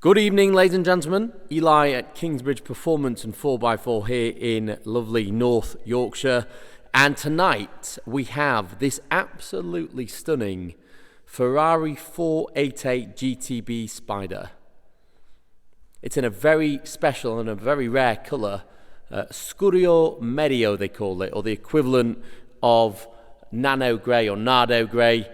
Good evening, ladies and gentlemen. Eli at Kingsbridge Performance and 4x4 here in lovely North Yorkshire. And tonight we have this absolutely stunning Ferrari 488 GTB Spyder. It's in a very special and a very rare colour, Scuro Medio they call it, or the equivalent of nano grey or nardo grey.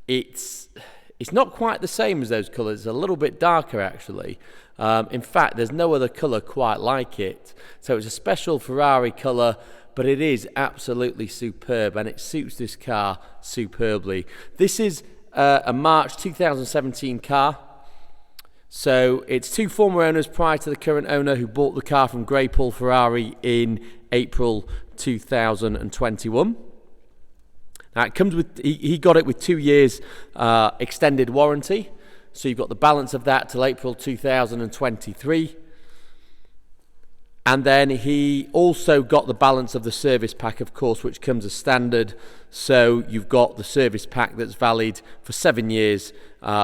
It's not quite the same as those colours, it's a little bit darker actually. In fact, there's no other colour quite like it. So it's a special Ferrari colour, but it is absolutely superb and it suits this car superbly. This is a March 2017 car. So it's two former owners prior to the current owner who bought the car from Greypaul Ferrari in April 2021. Now it comes with, he got it with 2 years extended warranty. So you've got the balance of that till April 2023. And then he also got the balance of the service pack, of course, which comes as standard. So you've got the service pack that's valid for 7 years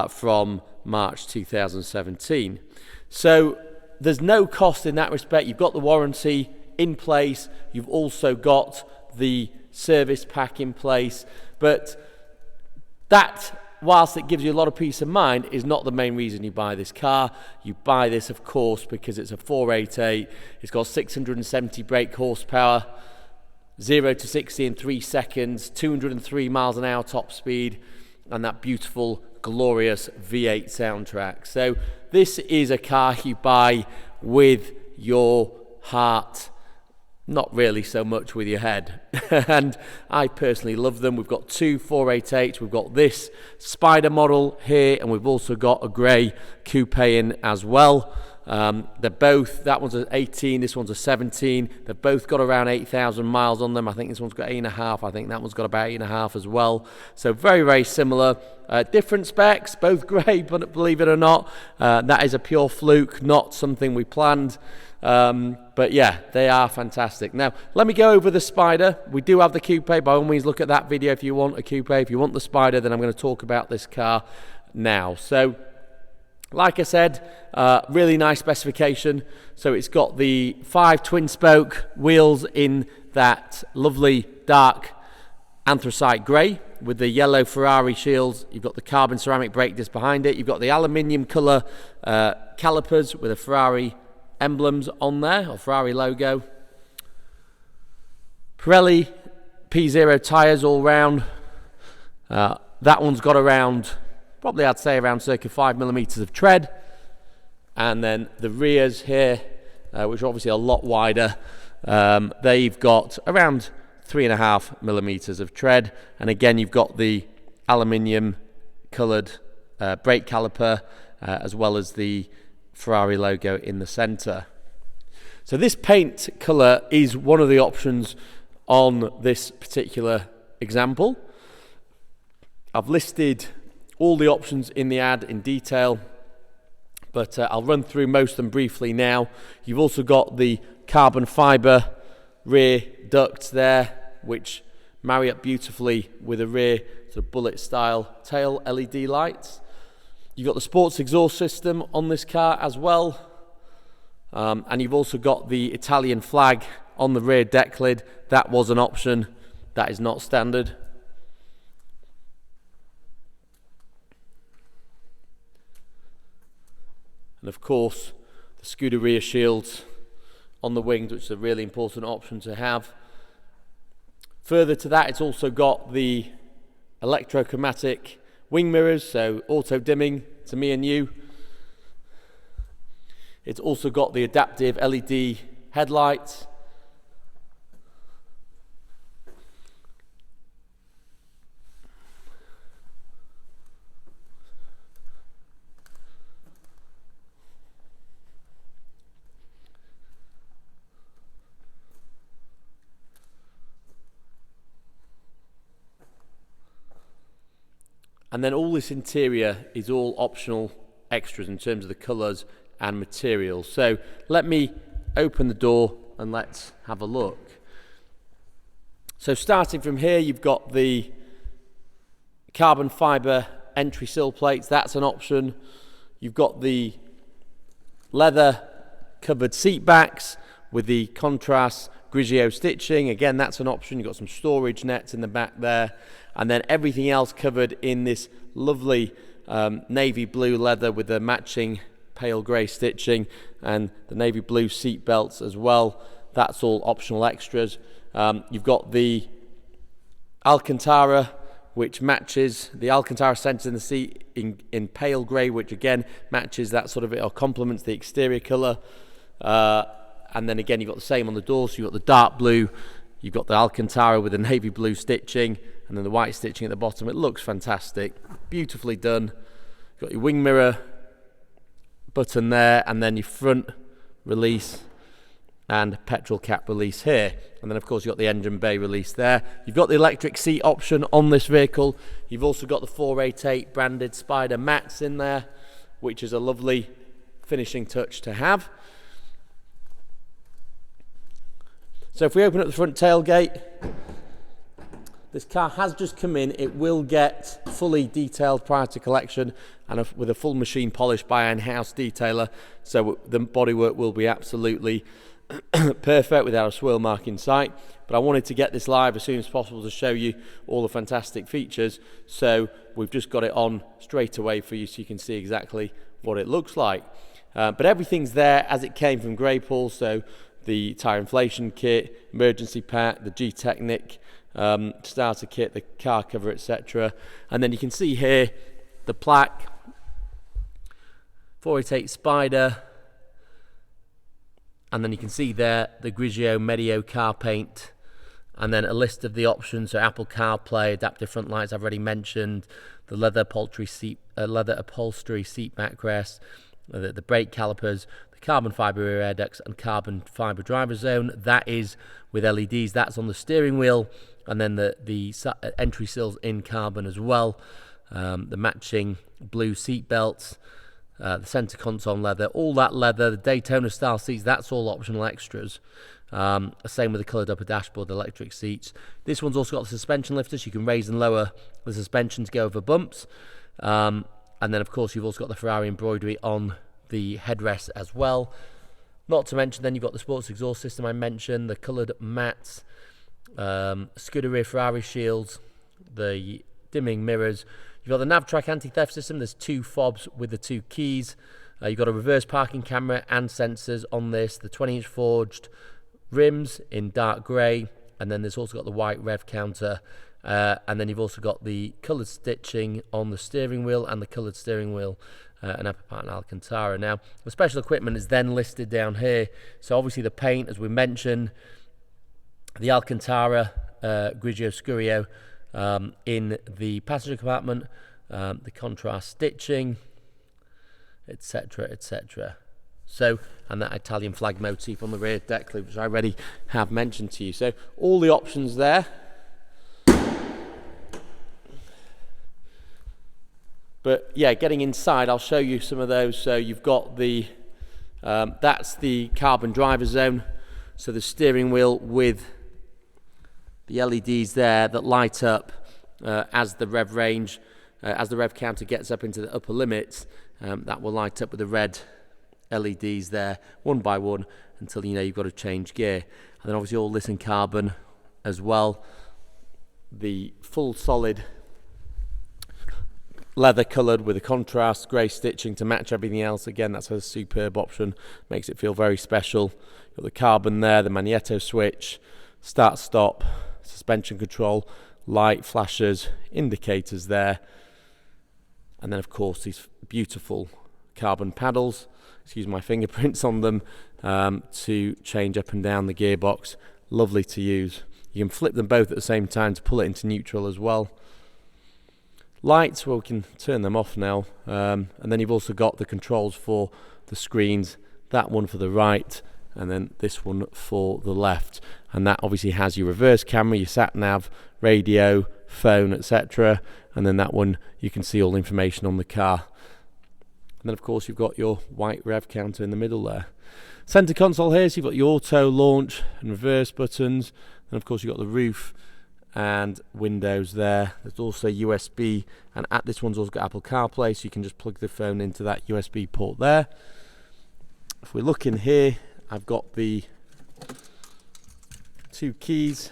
from March 2017. So there's no cost in that respect. You've got the warranty in place. You've also got the service pack in place, but that, whilst it gives you a lot of peace of mind, is not the main reason you buy this car. You buy this, of course, because it's a 488. It's got 670 brake horsepower, 0 to 60 in 3 seconds, 203 miles an hour top speed, and that beautiful, glorious V8 soundtrack. So this is a car you buy with your heart, not really so much with your head. And I personally love them. We've got two 488s. We've got this Spyder model here, and we've also got a grey coupe in as well. They're both, that one's a 18, this one's a 17. They've both got around 8,000 miles on them. I think this one's got 8.5. I think that one's got about 8.5 as well. So very, very similar. Different specs, both grey, but believe it or not, that is a pure fluke, not something we planned. But yeah, they are fantastic. Now, let me go over the Spyder. We do have the coupe. By all means, look at that video if you want a coupe. If you want the Spyder, then I'm going to talk about this car now. So, like I said, really nice specification. So it's got the 5 twin-spoke wheels in that lovely dark anthracite grey with the yellow Ferrari shields. You've got the carbon ceramic brake disc behind it. You've got the aluminium colour calipers with a Ferrari emblems on there, or Ferrari logo. Pirelli P0 tyres all round. That one's got around, probably I'd say around circa 5mm of tread. And then the rears here, which are obviously a lot wider, they've got around 3.5mm of tread. And again, you've got the aluminium coloured brake caliper, as well as the Ferrari logo in the centre. So this paint colour is one of the options on this particular example. I've listed all the options in the ad in detail, but I'll run through most of them briefly now. You've also got the carbon fibre rear ducts there, which marry up beautifully with a rear sort of bullet style tail LED lights. You've got the sports exhaust system on this car as well. And you've also got the Italian flag on the rear deck lid. That was an option. That is not standard. And of course, the Scuderia rear shields on the wings, which is a really important option to have. Further to that, it's also got the electrochromatic wing mirrors, so auto dimming to me and you. It's also got the adaptive LED headlights. And then all this interior is all optional extras in terms of the colours and materials. So let me open the door and let's have a look. So starting from here, you've got the carbon fibre entry sill plates. That's an option. You've got the leather covered seat backs with the contrast Grigio stitching. Again, that's an option. You've got some storage nets in the back there, and then everything else covered in this lovely navy blue leather with the matching pale grey stitching, and the navy blue seat belts as well. That's all optional extras. You've got the Alcantara, which matches the Alcantara centers in the seat in pale grey, which again matches that sort of, or complements the exterior colour. And then again, you've got the same on the door. So you've got the dark blue, you've got the Alcantara with the navy blue stitching, and then the white stitching at the bottom. It looks fantastic, beautifully done. You've got your wing mirror button there, and then your front release and petrol cap release here, and then of course you've got the engine bay release there. You've got the electric seat option on this vehicle. You've also got the 488 branded Spyder mats in there, which is a lovely finishing touch to have. So if we open up the front tailgate, this car has just come in. It will get fully detailed prior to collection, and with a full machine polish by an in-house detailer, so the bodywork will be absolutely perfect without a swirl mark in sight. But I wanted to get this live as soon as possible to show you all the fantastic features, so we've just got it on straight away for you so you can see exactly what it looks like. But everything's there as it came from Greypaul, so the tyre inflation kit, emergency pack, the G-Technic starter kit, the car cover, etc. And then you can see here the plaque, 488 Spyder, and then you can see there the Grigio Medio car paint, and then a list of the options. So Apple CarPlay, adaptive front lights I've already mentioned, the leather upholstery seat backrest, the brake calipers, the carbon fibre rear air ducts, and carbon fibre driver zone. That is with LEDs. That's on the steering wheel, and then the entry sills in carbon as well. The matching blue seat belts, the centre console leather, all that leather, the Daytona style seats, that's all optional extras. Same with the coloured upper dashboard, the electric seats. This one's also got the suspension lifters. You can raise and lower the suspension to go over bumps. And then of course you've also got the Ferrari embroidery on the headrest as well. Not to mention then you've got the sports exhaust system I mentioned, the coloured mats, Scooter rear Ferrari shields, the dimming mirrors. You've got the NavTrack anti-theft system. There's 2 fobs with the 2 keys. You've got a reverse parking camera and sensors on this, the 20-inch forged rims in dark grey, and then there's also got the white rev counter, and then you've also got the coloured stitching on the steering wheel and the coloured steering wheel and upper part in Alcantara. Now the special equipment is then listed down here. So obviously the paint, as we mentioned, the Alcantara Grigio Scuro in the passenger compartment, the contrast stitching, etc, etc. So, and that Italian flag motif on the rear deck lid, which I already have mentioned to you. So all the options there. But yeah, getting inside, I'll show you some of those. So you've got the that's the carbon driver zone, so the steering wheel with the LEDs there that light up as the rev range, as the rev counter gets up into the upper limits, that will light up with the red LEDs there one by one until you know you've got to change gear. And then obviously all this in carbon as well, the full solid leather coloured with a contrast grey stitching to match everything else. Again, that's a superb option, makes it feel very special. You've got the carbon there, the magneto switch, start stop, suspension control, light flashers, indicators there, and then of course these beautiful carbon paddles, excuse my fingerprints on them, to change up and down the gearbox. Lovely to use. You can flip them both at the same time to pull it into neutral as well. Lights, well, we can turn them off now, and then you've also got the controls for the screens, that one for the right and then this one for the left, and that obviously has your reverse camera, your sat nav, radio, phone, etc. And then that one you can see all the information on the car. And then of course you've got your white rev counter in the middle there. Center console here, so you've got your auto, launch and reverse buttons, and of course you've got the roof and Windows there. There's also USB, and this one's also got Apple CarPlay, so you can just plug the phone into that USB port there. If we look in here, I've got the 2 keys,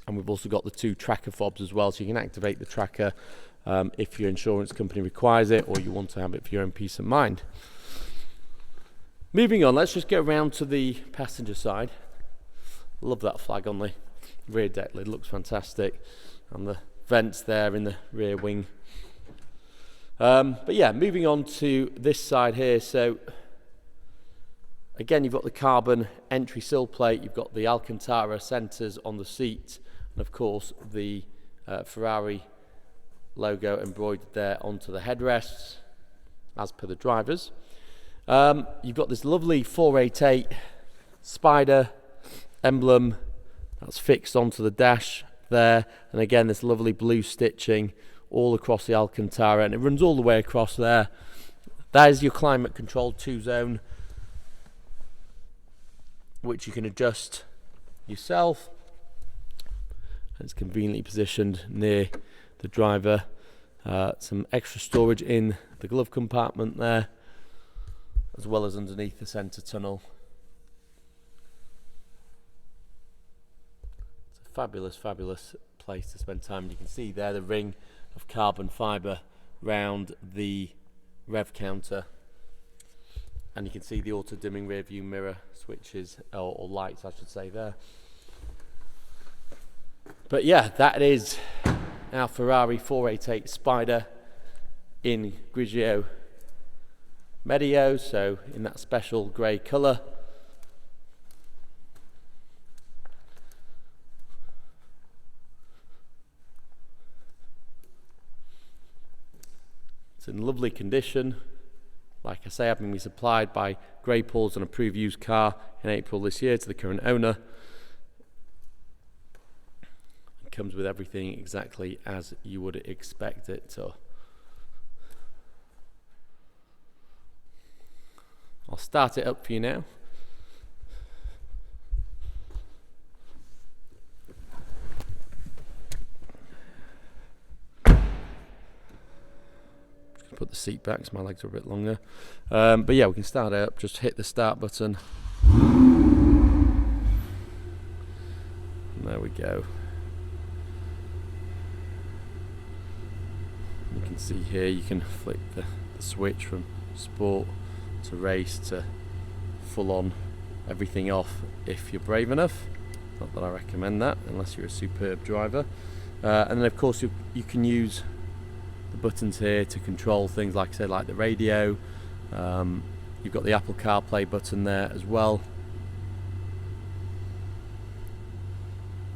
and we've also got the 2 tracker fobs as well, so you can activate the tracker if your insurance company requires it, or you want to have it for your own peace of mind. Moving on, let's just get around to the passenger side. Love that flag on the rear deck lid, looks fantastic, and the vents there in the rear wing. But yeah, moving on to this side here. So again, you've got the carbon entry sill plate, you've got the Alcantara centers on the seat, and of course the Ferrari logo embroidered there onto the headrests, as per the drivers. You've got this lovely 488 Spyder emblem that's fixed onto the dash there, and again this lovely blue stitching all across the Alcantara, and it runs all the way across there. That is your climate controlled 2-zone, which you can adjust yourself. It's conveniently positioned near the driver. Some extra storage in the glove compartment there, as well as underneath the centre tunnel. It's a fabulous, fabulous place to spend time. You can see there the ring of carbon fibre round the rev counter, and you can see the auto dimming rear view mirror switches, or lights I should say there. But yeah, that is our Ferrari 488 Spyder in Grigio Medio, so in that special grey colour. It's in lovely condition. Like I say, having been supplied by Greypaul's on approved used car in April this year to the current owner. It comes with everything exactly as you would expect it to. I'll start it up for you now. Put the seat back so my legs are a bit longer, but yeah, we can start it up. Just hit the start button, and there we go. You can see here you can flick the switch from sport to race to full on, everything off if you're brave enough. Not that I recommend that unless you're a superb driver. And then of course you can use the buttons here to control things like I said, like the radio. You've got the Apple CarPlay button there as well,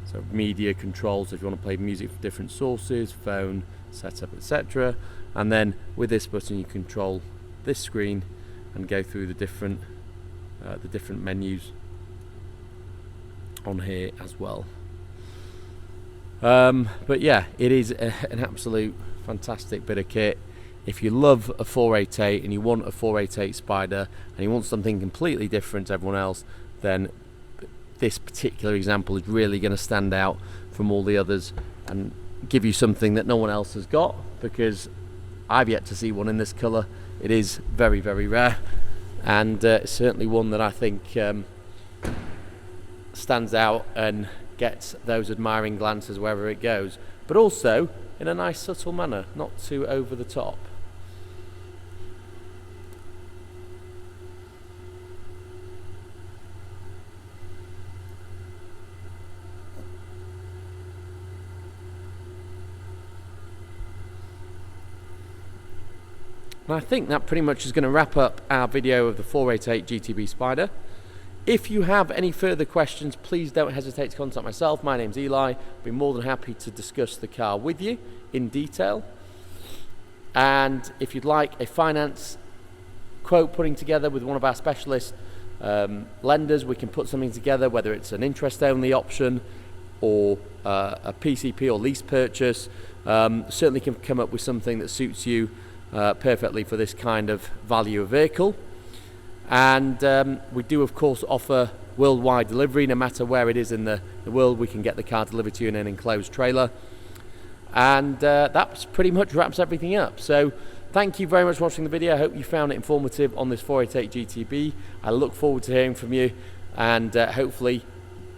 so media controls if you want to play music from different sources, phone setup, etc. And then with this button you control this screen and go through the different menus on here as well. But yeah, it is an absolute fantastic bit of kit. If you love a 488 and you want a 488 Spyder and you want something completely different to everyone else, then this particular example is really going to stand out from all the others and give you something that no one else has got, because I've yet to see one in this colour. It is very, very rare, and it's certainly one that I think stands out and gets those admiring glances wherever it goes, but also in a nice subtle manner, not too over the top. And I think that pretty much is going to wrap up our video of the 488 GTB Spyder. If you have any further questions, please don't hesitate to contact myself. My name's Eli. I'll be more than happy to discuss the car with you in detail. And if you'd like a finance quote putting together with one of our specialist lenders, we can put something together, whether it's an interest-only option or a PCP or lease purchase. Certainly can come up with something that suits you perfectly for this kind of value of vehicle. And we do of course offer worldwide delivery. No matter where it is in the world, we can get the car delivered to you in an enclosed trailer. And that pretty much wraps everything up. So thank you very much for watching the video. I hope you found it informative on this 488 GTB. I look forward to hearing from you, and hopefully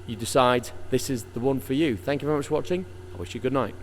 you decide this is the one for you. Thank you very much for watching. I wish you good night.